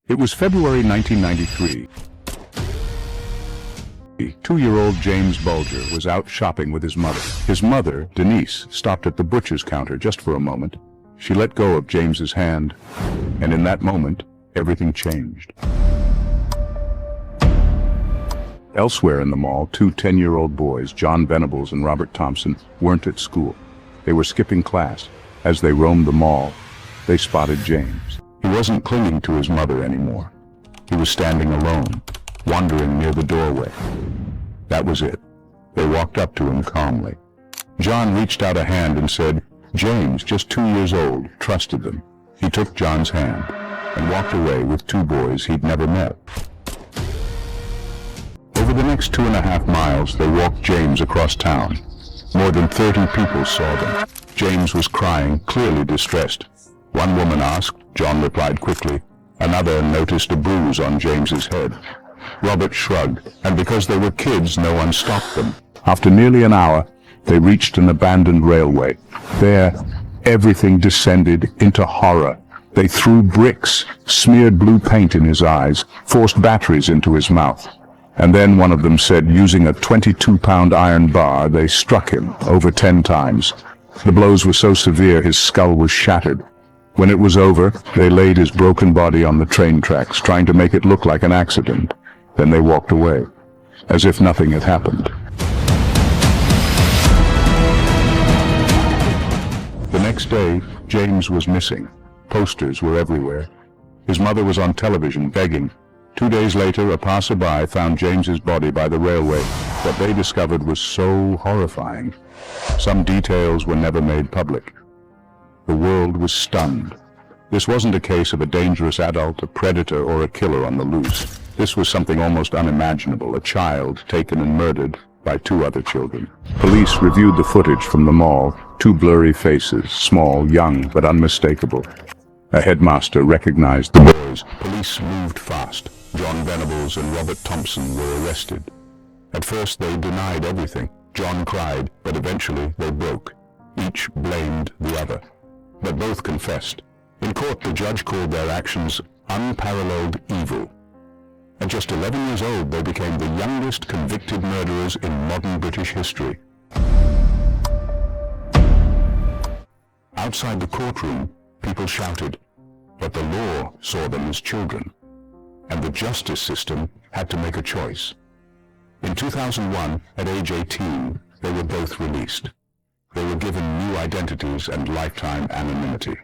It was February 1993. 2-year-old James Bulger was out shopping with his mother. His mother, Denise, stopped at the butcher's counter just for a moment. She let go of James's hand, and in that moment, everything changed. Elsewhere in the mall, 2 10-year-old boys, John Venables and Robert Thompson, weren't at school. They were skipping class. As they roamed the mall, they spotted James. He wasn't clinging to his mother anymore. He was standing alone, wandering near the doorway. That was it. They walked up to him calmly. John reached out a hand and said, James, just 2 years old, trusted them. He took John's hand and walked away with 2 boys he'd never met. Over the next 2.5 miles, they walked James across town. More than 30 people saw them. James was crying, clearly distressed. One woman asked, John replied quickly. Another noticed a bruise on James's head. Robert shrugged, and because they were kids, no one stopped them. After nearly an hour, they reached an abandoned railway. There, everything descended into horror. They threw bricks, smeared blue paint in his eyes, forced batteries into his mouth. And then one of them said, using a 22-pound iron bar, they struck him over 10 times. The blows were so severe his skull was shattered. When it was over, they laid his broken body on the train tracks, trying to make it look like an accident. Then they walked away, as if nothing had happened. The next day, James was missing. Posters were everywhere. His mother was on television begging. 2 days later, a passerby found James's body by the railway. What they discovered was so horrifying. Some details were never made public. The world was stunned. This wasn't a case of a dangerous adult, a predator, or a killer on the loose. This was something almost unimaginable, a child taken and murdered by 2 other children. Police reviewed the footage from the mall. 2 blurry faces, small, young, but unmistakable. A headmaster recognized the boys. Police moved fast. John Venables and Robert Thompson were arrested. At first they denied everything. John cried, but eventually they broke. Each blamed the other, but both confessed. In court, the judge called their actions unparalleled evil. At just 11 years old, they became the youngest convicted murderers in modern British history. Outside the courtroom, people shouted, but the law saw them as children, and the justice system had to make a choice. In 2001, at age 18, they were both released. They were given new identities and lifetime anonymity.